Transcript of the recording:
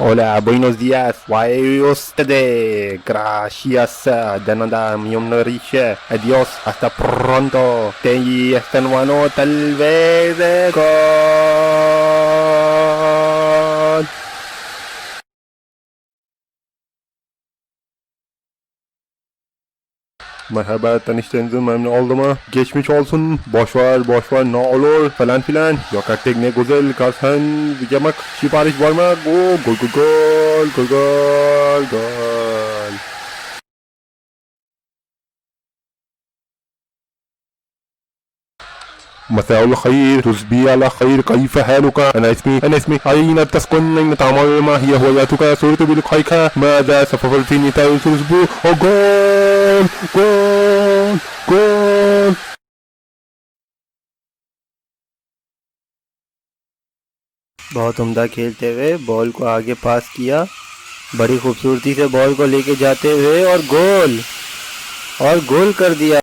Hola, buenos días. ¿Vaya usted? Gracias. De nada, mi honoriche. Adiós. Hasta pronto. Te esta mano tal vez con... Merhaba, tanıştığınızın memnun oldum. Geçmiş olsun. Boş ver, boş ver, ne olur falan filan. Yok artık, ne güzel kalsan yemek sipariş var mı? Gol, gol, gol, gol, gol, gol, gol. مساء الخير، تصبي على خير، كيف حالك؟ أنا اسمي أين تسكن؟ أين تعمل؟ ما هي هواياتك؟ سرت بلقائك، ماذا سبب تصبو؟ جول جول جول. बहुत उम्दा खेलते हुए बॉल को आगे पास किया, बड़ी खूबसूरती से बॉल को लेके जाते हुए और गोल कर दिया।